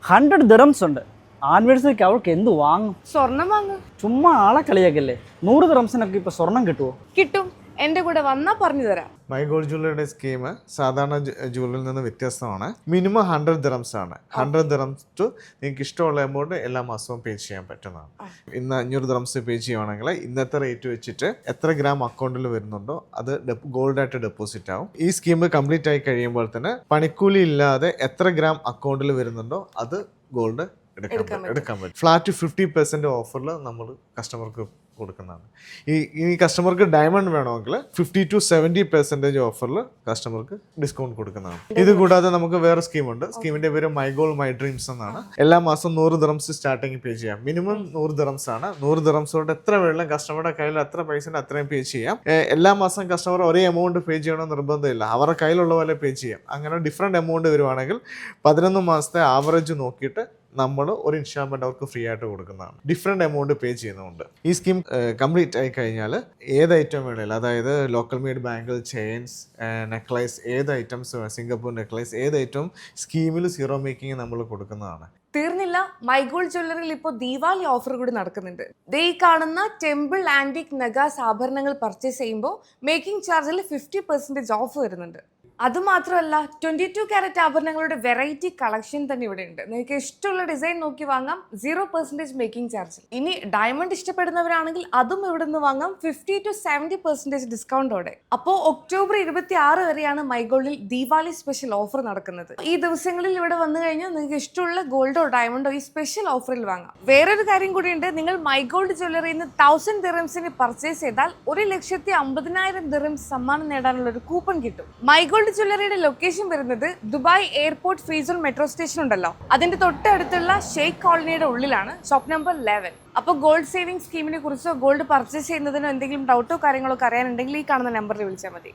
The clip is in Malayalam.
100 ദിറംസ് ഉണ്ട്. ആനിവേഴ്സറിക്ക് അവൾക്ക് എന്ത് വാങ്ങും? സ്വർണം വാങ്ങും. ചുമ്മാ ആളെ കളിയാക്കല്ലേ. 100 ദിറംസിനൊക്കെ ഇപ്പൊ സ്വർണം കിട്ടുമോ? കിട്ടും. എന്റെ കൂടെ വന്നാ പറഞ്ഞു തരാം. മൈ ഗോൾഡ് ജ്വല്ലറിയുടെ സ്കീം സാധാരണ ജ്വല്ലറിയിൽ നിന്ന് വ്യത്യസ്തമാണ്. മിനിമം 100 ദിറംസ് ആണ്. 100 ദിറംസ് ടു നിങ്ങൾക്ക് ഇഷ്ടമുള്ള എമൗണ്ട് എല്ലാ മാസവും പേ ചെയ്യാൻ പറ്റുന്നതാണ്. ഇന്ന് 500 ദിറംസ് പേ ചെയ്യുവാണെങ്കിൽ ഇന്നത്തെ റേറ്റ് വെച്ചിട്ട് എത്ര ഗ്രാം അക്കൗണ്ടിൽ വരുന്നുണ്ടോ അത് ഗോൾഡായിട്ട് ഡെപ്പോസിറ്റ് ആവും. ഈ സ്കീം കംപ്ലീറ്റ് ആയി കഴിയുമ്പോൾ തന്നെ പണിക്കൂലി ഇല്ലാതെ എത്ര ഗ്രാം അക്കൗണ്ടിൽ വരുന്നുണ്ടോ അത് ഗോൾഡ് എടുക്കാൻ പറ്റും. ഫ്ലാറ്റ് 50% ഓഫറിൽ നമ്മൾ കസ്റ്റമർക്ക് കൊടുക്കുന്നതാണ്. ഈ കസ്റ്റമർക്ക് ഡയമണ്ട് വേണമെങ്കിൽ 50 to 70% ഓഫറിൽ കസ്റ്റമർക്ക് ഡിസ്കൗണ്ട് കൊടുക്കുന്നതാണ്. ഇത് കൂടാതെ നമുക്ക് വേറെ സ്കീമുണ്ട്. സ്കീമിന്റെ പേര് മൈ ഗോൾ മൈ ഡ്രീംസ് എന്നാണ്. എല്ലാ മാസം 100 ദിറംസ് സ്റ്റാർട്ടിങ് പേ ചെയ്യാം. മിനിമം 100 ദിറംസ് ആണ്. 100 ദിറംസ് കൊണ്ട് എത്ര വേണം കസ്റ്റമറുടെ കയ്യിൽ എത്ര പൈസ അത്രയും പേ ചെയ്യാം. എല്ലാ മാസം കസ്റ്റമർ ഒരേ എമൗണ്ട് പേ ചെയ്യണമെന്ന് നിർബന്ധമില്ല. അവരുടെ കയ്യിലുള്ള പോലെ പേ ചെയ്യാം. അങ്ങനെ ഡിഫറെൻറ്റ് എമൗണ്ട് വരുവാണെങ്കിൽ 11 മാസത്തെ ആവറേജ് നോക്കിയിട്ട് നമ്മൾ ഒരു ഇൻസ്റ്റാൾമെന്റ് അവർക്ക് ഫ്രീ ആയിട്ട് കൊടുക്കുന്നതാണ്. ഡിഫറെൻറ്റ് എമൗണ്ട് പേ ചെയ്യുന്നുണ്ട്. ഈ സ്കീം കംപ്ലീറ്റ് ആയി കഴിഞ്ഞാൽ ഏത് ഐറ്റം വേണേലും, അതായത് local made bangle, chains, necklace, ഏത് ഐറ്റംസ്, സിംഗപ്പൂർ നെക്ലൈസ്, ഏത് ഐറ്റം സ്കീമിൽ സീറോ മേക്കിംഗ് നമ്മൾ കൊടുക്കുന്നതാണ്. തീർന്നില്ല, മൈ ഗോൾഡ് ജ്വല്ലറിയിൽ ഇപ്പോൾ ദീപാവലി ഓഫർ കൂടി നടക്കുന്നുണ്ട്. ഈ കാണുന്ന ടെമ്പിൾ ആന്റിക് നഗാസ് ആഭരണങ്ങൾ പർച്ചേസ് ചെയ്യുമ്പോൾ മേക്കിംഗ് ചാർജിൽ 50% ഓഫ് വരുന്നുണ്ട്. അതുമാത്രമല്ല 22 ക്യാരറ്റ് ആഭരണങ്ങളുടെ വെറൈറ്റി കളക്ഷൻ തന്നെ ഇവിടെ ഉണ്ട്. നിങ്ങൾക്ക് ഇഷ്ടമുള്ള ഡിസൈൻ നോക്കി വാങ്ങാം 0% മേക്കിംഗ് ചാർജ്. ഇനി ഡയമണ്ട് ഇഷ്ടപ്പെടുന്നവരാണെങ്കിൽ അതും ഇവിടെ നിന്ന് വാങ്ങാം 50 to 70% ഡിസ്കൗണ്ടോടെ. അപ്പോൾ ഒക്ടോബർ 26 വരെയാണ് മൈ ഗോൾഡിൽ ദീപാവലി സ്പെഷ്യൽ ഓഫർ നടക്കുന്നത്. ഈ ദിവസങ്ങളിൽ ഇവിടെ വന്നു കഴിഞ്ഞാൽ നിങ്ങൾക്ക് ഇഷ്ടമുള്ള ഗോൾഡോ ഡയമണ്ടോ ഈ സ്പെഷ്യൽ ഓഫറിൽ വാങ്ങാം. വേറൊരു കാര്യം കൂടിയുണ്ട്. നിങ്ങൾ മൈ ഗോൾഡ് ജ്വല്ലറിയിൽ നിന്ന് 1000 ദിറംസിന് പർച്ചേസ് ചെയ്താൽ 1,50,000 ദിറംസ് സമ്മാനം നേടാനുള്ള ഒരു കൂപ്പൺ കിട്ടും. മൈ ഗോൾഡ് ജ്വല്ലറിയുടെ ലൊക്കേഷൻ വരുന്നത് Dubai airport free zone metro station ഉണ്ടല്ലോ, അതിന്റെ തൊട്ടടുത്തുള്ള ഷെയ്ഖ് കോളനിയുടെ ഉള്ളിലാണ്, ഷോപ്പ് നമ്പർ 11. അപ്പോൾ ഗോൾഡ് സേവിംഗ് സ്കീമിനെ കുറിച്ചോ ഗോൾഡ് പർച്ചേസ് ചെയ്യുന്നതിനോ എന്തെങ്കിലും ഡൗട്ടോ കാര്യങ്ങളോ അറിയാനുണ്ടെങ്കിൽ ഈ കാണുന്ന നമ്പറിൽ വിളിച്ചാൽ മതി.